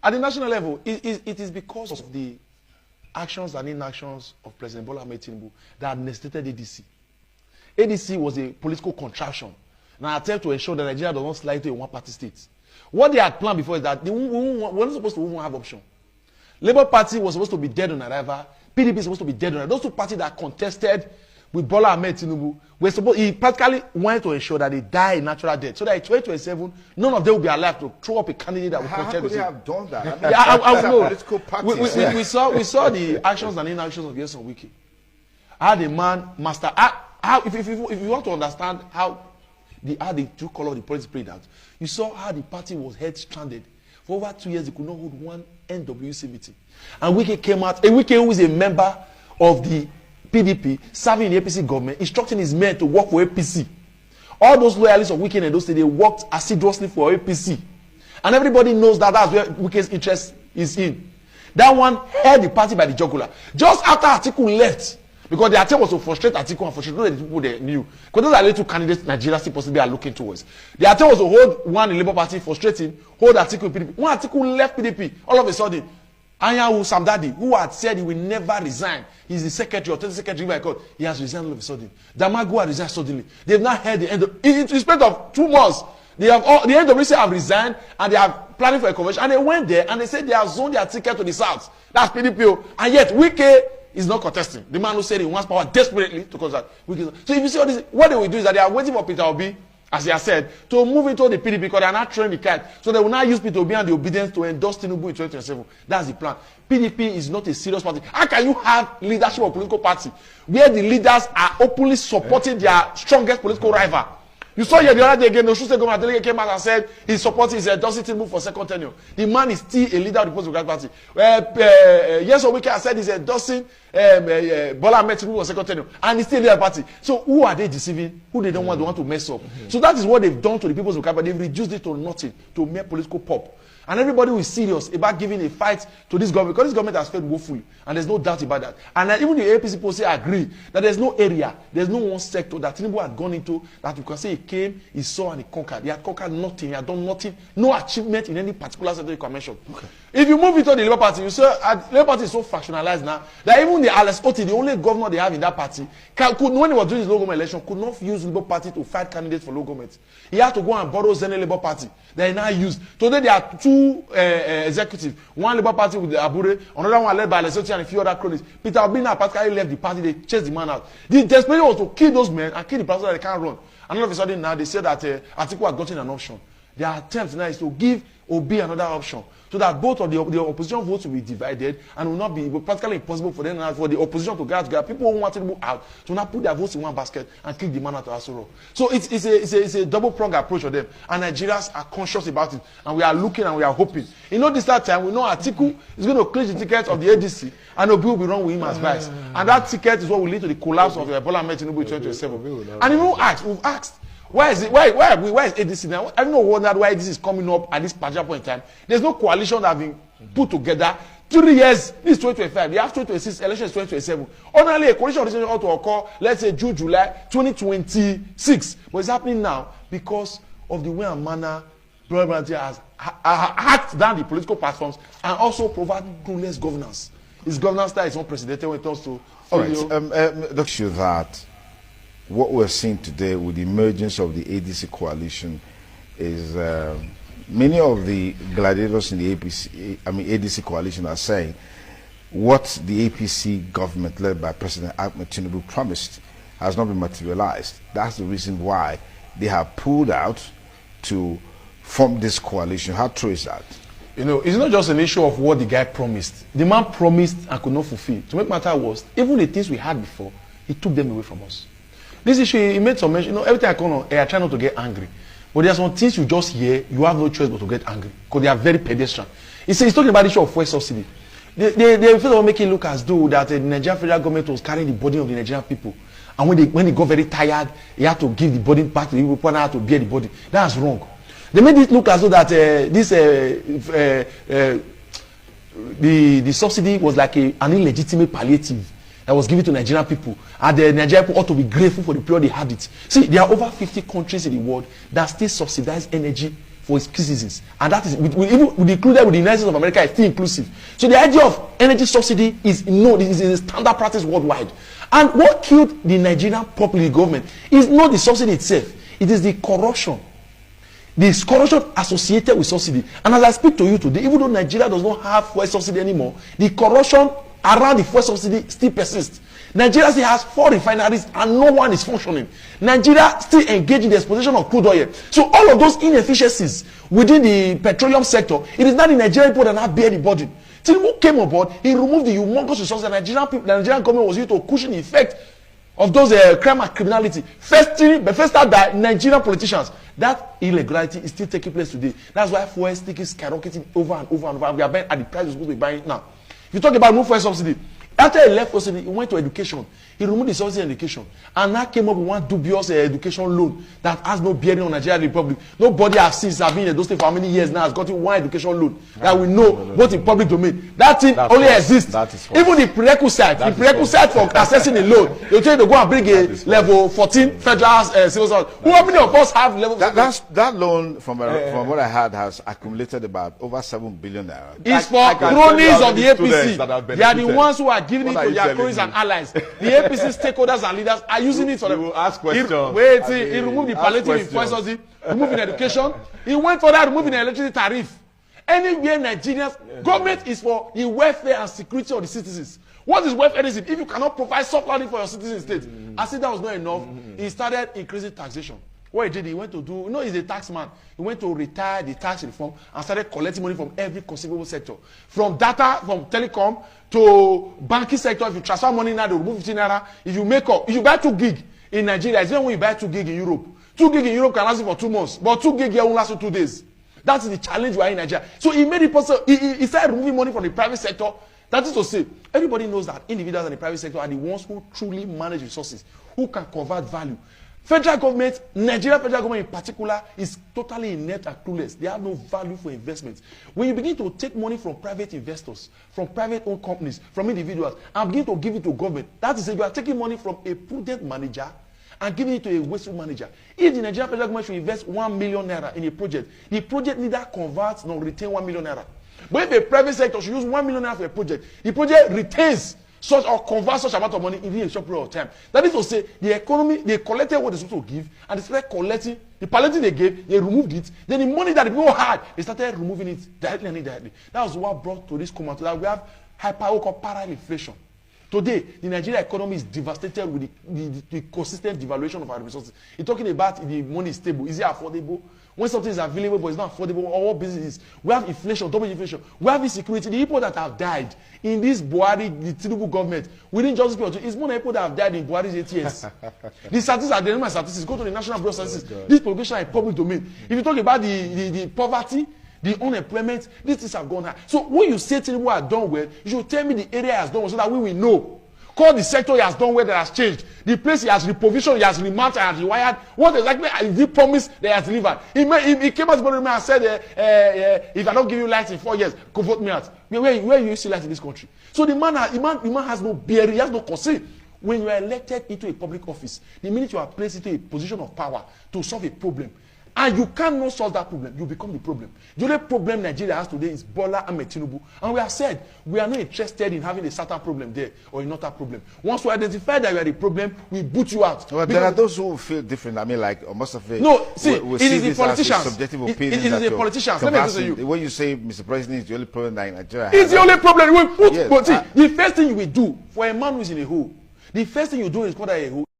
At the national level, it is because of the actions and inactions of President Bola Tinubu that necessitated ADC. ADC was a political contraption, an attempt to ensure that Nigeria does not slide to a one-party state. What they had planned before is that they weren't supposed to even have option. Labour Party was supposed to be dead on arrival. PDP is supposed to be dead on arrival. Those two parties that contested with Bola Tinubu were supposed. He practically wanted to ensure that they die a natural death, so that in 2027 none of them will be alive to throw up a candidate that will contest with him. How could they have done that? I mean, we saw the actions and inactions of Yeson Wiki. How the man master. If you want to understand how the true color of the politics played out, you saw how the party was head stranded. For over 2 years, they could not hold one NWC meeting. And Wike came out, and Wike, who is a member of the PDP, serving in the APC government, instructing his men to work for APC. All those loyalists of Wike and those they worked assiduously for APC. And everybody knows that that's where Wike's interest is in. That one held the party by the jugular. Just after Atiku left, because the attempt was to frustrate Atiku and frustrate the people they knew. Because those are the two candidates Nigeria still possibly are looking towards. The attempt was to hold one in Labour Party, frustrating, hold Atiku in PDP. When Atiku left PDP, all of a sudden, Anyanwu Samdadi, who had said he will never resign, he's the secretary or 30 secretary by court, he has resigned all of a sudden. Damagu had resigned suddenly. They've not heard the end of, in respect of 2 months, they have all, the NWC have resigned and they are planning for a convention. And they went there and they said they have zoned their ticket to the south. That's PDP. And yet, Wike is not contesting. The man who said he wants power desperately to contest. So if you see all this, what they will do is that they are waiting for Peter Obi, as he has said, to move into the PDP because they are not training the card. So they will now use Peter Obi and the obedience to endorse Tinubu in 2027. That's the plan. PDP is not a serious party. How can you have leadership of a political party where the leaders are openly supporting their strongest political rival? You saw here the other day again, the State government delegate came out and said he's supporting his endorsing Tinubu for second tenure. The man is still a leader of the People's Party. Yes, Wike has said he's endorsing Bola Tinubu for second tenure, and he's still a leader of the party. So who are they deceiving? Who they don't want to mess up? So that is what they've done to the People's Party. They've reduced it to nothing, to mere political pop. And everybody who is serious about giving a fight to this government, because this government has failed woefully, and there's no doubt about that. And even the APC people say agree that there's no area, there's no one sector that Tinubu had gone into that you can say he came, he saw, and he conquered. He had conquered nothing, he had done nothing, no achievement in any particular sector you can mention. Okay. If you move into the Labour Party, you see the Labour Party is so fractionalized now that even the Alex Otti, the only governor they have in that party, when he was doing his local government election, could not use Labour Party to fight candidates for local government. He had to go and borrow Zenny Labour Party that he now used. Today there are two executives, one Labour Party with the Abure, another one led by Alex Otti and a few other cronies. Peter Obi now practically left the party, they chased the man out. The desperation was to kill those men and kill the person that they can't run. And all of a sudden now they say that Atiku had gotten an option. Their attempt now is to give Obi another option, so that both of the opposition votes will be divided and will not be practically impossible for them now for the opposition to get together. People who want to move out to now put their votes in one basket and kick the man out of Asoro. So it's a double-pronged approach for them, and Nigerians are conscious about it, and we are looking and we are hoping. You know, this time we know Atiku is going to clinch the ticket of the ADC, and Obi will be wrong with him as vice, and that ticket is what will lead to the collapse of Bola Tinubu in 2027. And we've asked. Why is ADC now? I don't know why this is coming up at this particular point in time. There's no coalition that has been put together. 3 years, this is 2025. They have 2026, elections 2027. Only a coalition ought to occur, let's say June, July 2026. But it's happening now because of the way and manner President has hacked down the political platforms and also provided clueless governance. His governance style is unprecedented when it comes to. All right, Dr. Shu, that what we're seeing today with the emergence of the ADC coalition is many of the gladiators in the ADC coalition are saying what the APC government led by President Tinubu promised has not been materialized. That's the reason why they have pulled out to form this coalition. How true is that? You know, it's not just an issue of what the guy promised. The man promised and could not fulfill. To make matter worse, even the things we had before, he took them away from us. This issue, he made some mention. You know, every time I come on, I try not to get angry. But there are some things you just hear, you have no choice but to get angry. Because they are very pedestrian. He's talking about the issue of fuel subsidy. They first of all make it look as though that the Nigerian federal government was carrying the burden of the Nigerian people. And when they got very tired, he had to give the burden back to the people and had to bear the burden. That's wrong. They made it look as though that the subsidy was like an illegitimate palliative that was given to Nigerian people, and the Nigerian people ought to be grateful for the period they had it. See, there are over 50 countries in the world that still subsidize energy for its citizens, and that is even included with the United States of America is still inclusive. So the idea of energy subsidy is a standard practice worldwide. And what killed the Nigerian public government is not the subsidy itself; it is the corruption. The corruption associated with subsidy. And as I speak to you today, even though Nigeria does not have fuel subsidy anymore, the corruption around the fuel subsidy still persists. Nigeria still has 4 refineries and no one is functioning. Nigeria still engaged in the exposition of crude oil. So all of those inefficiencies within the petroleum sector, it is not the Nigerian people that now bear the burden. Tinubu came on board, he removed the humongous resources that the Nigerian government was used to cushion the effect of those crime and criminality. First start by Nigerian politicians. That illegality is still taking place today. That's why fuel still keeps skyrocketing over and over and over. We are buying at the price we're supposed to be buying it now. If you talk about no fuel subsidy, after he left subsidy, he went to education. He removed the subsidy in education, and now came up with one dubious education loan that has no bearing on Nigeria Republic. Nobody has seen have been in those states for how many years now has gotten one education loan that we know both in public domain. That thing only exists. Even the prerequisite for accessing a loan, they tell you to go and bring a level 14 federal civil service. Who many of us have level? That loan from what I heard has accumulated about over 7 billion naira. It's for cronies of the APC. They are the ones who are giving it to their cronies and allies. The APC stakeholders and leaders are using it for them. He will ask questions. He removed the palliative fuel subsidy, removing education. He went for that, removing the electricity tariff. Anywhere Nigerians, government is for the welfare and security of the citizens. What is welfare? If you cannot provide soft landing for your citizen state, as if that was not enough, he started increasing taxation. What he did, he went to do, he's a tax man. He went to retire the tax reform and started collecting money from every conceivable sector. From data, from telecom to banking sector. If you transfer money now, they remove 15 naira. If you buy 2 gig in Nigeria, it's not when you buy 2 gig in Europe. 2 gig in Europe can last you for 2 months, but 2 gig here will last you 2 days. That's the challenge we are in Nigeria. So he made it possible. He started removing money from the private sector. That is to say, everybody knows that individuals in the private sector are the ones who truly manage resources, who can convert value. Federal government, Nigeria federal government in particular, is totally inept and clueless. They have no value for investments. When you begin to take money from private investors, from private-owned companies, from individuals, and begin to give it to government, that is, you are taking money from a prudent manager and giving it to a wasteful manager. If the Nigerian federal government should invest 1 million naira in a project, the project neither converts nor retains 1 million naira. But if a private sector should use 1 million naira for a project, the project retains such or convert such amount of money in a short period of time. That is to say, the economy, they collected what they supposed to give, and they started collecting the palliative they gave, they removed it. Then the money that the people had, they started removing it directly and indirectly. That was what brought to this command. That we have parallel inflation. Today, the Nigerian economy is devastated with the consistent devaluation of our resources. You're talking about the money is stable. Is it affordable? When something is available but it's not affordable, or what business is? We have inflation, double inflation. We have insecurity. The people that have died in this Buhari, the Tinubu government, within just this period, it's more people that have died in Buhari's 8 years. The statistics are the statistics. Go to the National Bureau of Statistics. This publication is public domain. If you talk about the poverty, the unemployment, these things have gone high. So when you say Tinubu has done well, you should tell me the area has done well so that we will know. Call the sector he has done well that has changed. The place he has repositioned, he has remarked and rewired. What exactly is the promise that he has delivered? He came out to me and said, if I don't give you light in 4 years, go vote me out. Where you see light in this country? So the man has no bearing, he has no concern. When you are elected into a public office, the minute you are placed into a position of power to solve a problem, and you cannot solve that problem, you become the problem. The only problem Nigeria has today is Bola Tinubu. And we have said we are not interested in having a certain problem there or another problem. Once we identify that you are the problem, we boot you out. Well, there are those who feel different. I mean, like most of it. No, see, it is the politicians. Subjective opinions. It is the politicians. Let me answer you. When you say, Mr. President, is the only problem that in Nigeria. It's the only problem. Yes, But see, the first thing you will do for a man who is in a hole, the first thing you do is put out a hole.